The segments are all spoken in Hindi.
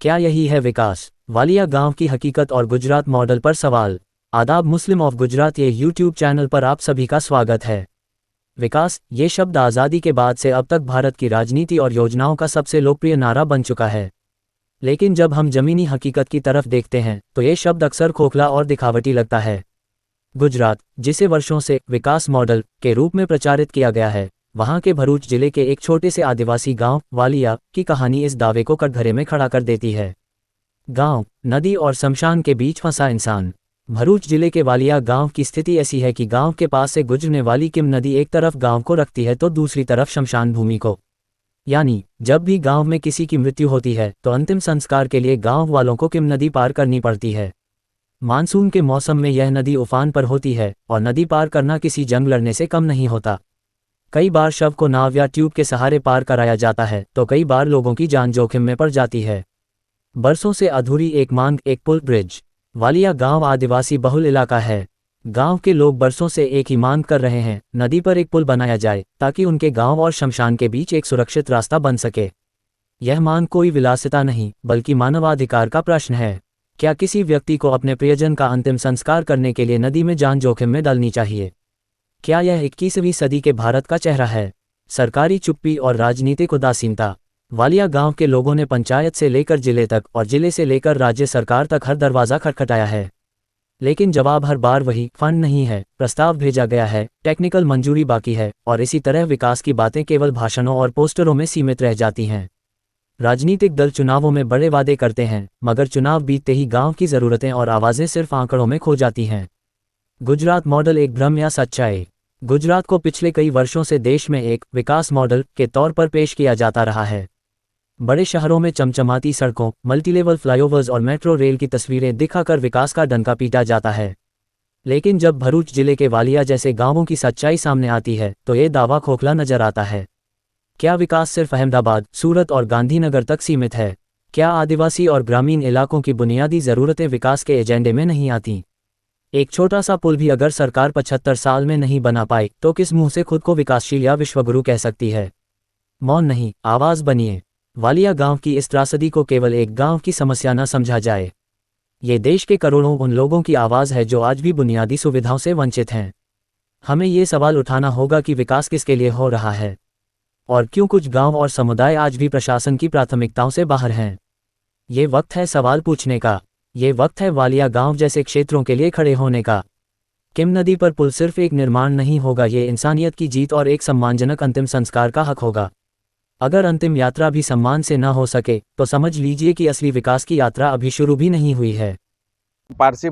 क्या यही है विकास? वालिया गांव की हकीकत और गुजरात मॉडल पर सवाल। आदाब, मुस्लिम ऑफ गुजरात ये यूट्यूब चैनल पर आप सभी का स्वागत है। विकास, ये शब्द आज़ादी के बाद से अब तक भारत की राजनीति और योजनाओं का सबसे लोकप्रिय नारा बन चुका है। लेकिन जब हम जमीनी हकीकत की तरफ देखते हैं तो ये शब्द अक्सर खोखला और दिखावटी लगता है। गुजरात, जिसे वर्षों से विकास मॉडल के रूप में प्रचारित किया गया है, वहां के भरूच जिले के एक छोटे से आदिवासी गांव वालिया की कहानी इस दावे को कटघरे में खड़ा कर देती है। गांव, नदी और शमशान के बीच फंसा इंसान। भरूच जिले के वालिया गांव की स्थिति ऐसी है कि गांव के पास से गुजरने वाली किम नदी एक तरफ गांव को रखती है तो दूसरी तरफ शमशान भूमि को। यानी जब भी गांव में किसी की मृत्यु होती है तो अंतिम संस्कार के लिए गांव वालों को किम नदी पार करनी पड़ती है। मानसून के मौसम में यह नदी उफान पर होती है और नदी पार करना किसी जंग लड़ने से कम नहीं होता। कई बार शव को नाव या ट्यूब के सहारे पार कराया जाता है तो कई बार लोगों की जान जोखिम में पड़ जाती है। बरसों से अधूरी एक मांग, एक पुल ब्रिज। वालिया गांव आदिवासी बहुल इलाका है। गांव के लोग बरसों से एक ही मांग कर रहे हैं, नदी पर एक पुल बनाया जाए ताकि उनके गांव और शमशान के बीच एक सुरक्षित रास्ता बन सके। यह मांग कोई विलासिता नहीं बल्कि मानवाधिकार का प्रश्न है। क्या किसी व्यक्ति को अपने प्रियजन का अंतिम संस्कार करने के लिए नदी में जान जोखिम में डालनी चाहिए? क्या यह 21वीं सदी के भारत का चेहरा है? सरकारी चुप्पी और राजनीतिक उदासीनता। वालिया गांव के लोगों ने पंचायत से लेकर जिले तक और जिले से लेकर राज्य सरकार तक हर दरवाज़ा खटखटाया है, लेकिन जवाब हर बार वही, फंड नहीं है, प्रस्ताव भेजा गया है, टेक्निकल मंजूरी बाकी है, और इसी तरह विकास की बातें केवल भाषणों और पोस्टरों में सीमित रह जाती हैं। राजनीतिक दल चुनावों में बड़े वादे करते हैं, मगर चुनाव बीतते ही गांव की ज़रूरतें और आवाज़ें सिर्फ आंकड़ों में खो जाती हैं। गुजरात मॉडल एक भ्रम या सच्चाई? गुजरात को पिछले कई वर्षों से देश में एक विकास मॉडल के तौर पर पेश किया जाता रहा है। बड़े शहरों में चमचमाती सड़कों, मल्टीलेवल फ्लाईओवर्स और मेट्रो रेल की तस्वीरें दिखाकर विकास का डंका पीटा जाता है। लेकिन जब भरूच जिले के वालिया जैसे गांवों की सच्चाई सामने आती है तो ये दावा खोखला नजर आता है। क्या विकास सिर्फ अहमदाबाद, सूरत और गांधीनगर तक सीमित है? क्या आदिवासी और ग्रामीण इलाकों की बुनियादी ज़रूरतें विकास के एजेंडे में नहीं आती? एक छोटा सा पुल भी अगर सरकार 75 साल में नहीं बना पाई तो किस मुंह से खुद को विकासशील या विश्वगुरु कह सकती है? मौन नहीं, आवाज़ बनिए। वालिया गांव की इस त्रासदी को केवल एक गांव की समस्या न समझा जाए। ये देश के करोड़ों उन लोगों की आवाज़ है जो आज भी बुनियादी सुविधाओं से वंचित हैं। हमें ये सवाल उठाना होगा कि विकास किसके लिए हो रहा है और क्यों कुछ गांव और समुदाय आज भी प्रशासन की प्राथमिकताओं से बाहर हैं। ये वक्त है सवाल पूछने का। ये वक्त है वालिया गांव जैसे क्षेत्रों के लिए खड़े होने का। किम नदी पर पुल सिर्फ एक निर्माण नहीं होगा, ये इंसानियत की जीत और एक सम्मानजनक अंतिम संस्कार का हक होगा। अगर अंतिम यात्रा भी सम्मान से न हो सके तो समझ लीजिए कि असली विकास की यात्रा अभी शुरू भी नहीं हुई है। पारसी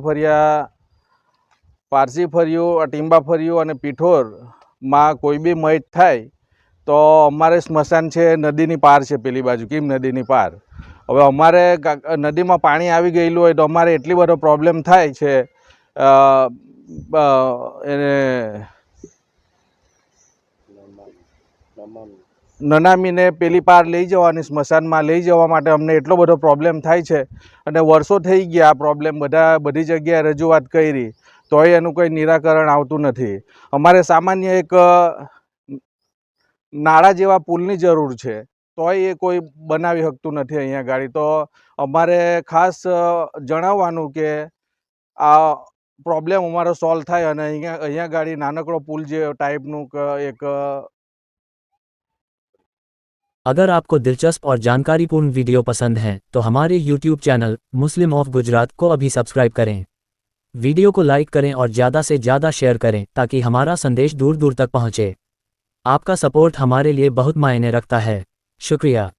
फरियो, टीम्बा फरियो और पीठोर में कोई भी मयत थाय तो अमारे स्मशान है नदी पार है, पेली बाजू किम नदी पार। हवे अमारे नदी में पानी आवी गयेलुं होय तो अमारे एटली बधो प्रॉब्लम थाय छे। ननामीने पेली पार लई जवानी स्मशान में लई जवा माटे अमने एटलो बधो प्रॉब्लम थाय छे अने वर्षो थई गया आ प्रॉब्लम बधी जग्याए रजूआत करी तोय एनुं कोई निराकरण आवतुं नथी। अमारे सामान्य एक नाळा जेवा पुलनी जरूर छे तोय ए कोई बनावी शकतुं नथी अहींया गाड़ी। तो अमारे खास जणाववानुं के आ प्रॉब्लम अमारो सॉल्व थाय अने अहींया गाड़ी नानकड़ो पुल जे टाइपनुं एक। अगर आपको दिलचस्प और जानकारीपूर्ण वीडियो पसंद हैं तो हमारे YouTube channel Muslim of Gujarat को अभी सब्सक्राइब करें। वीडियो को लाइक करें और ज़्यादा से ज़्यादा शेयर करें ताकि हमारा संदेश दूर दूर तक पहुँचे। आपका सपोर्ट हमारे लिए बहुत मायने रखता है। शुक्रिया।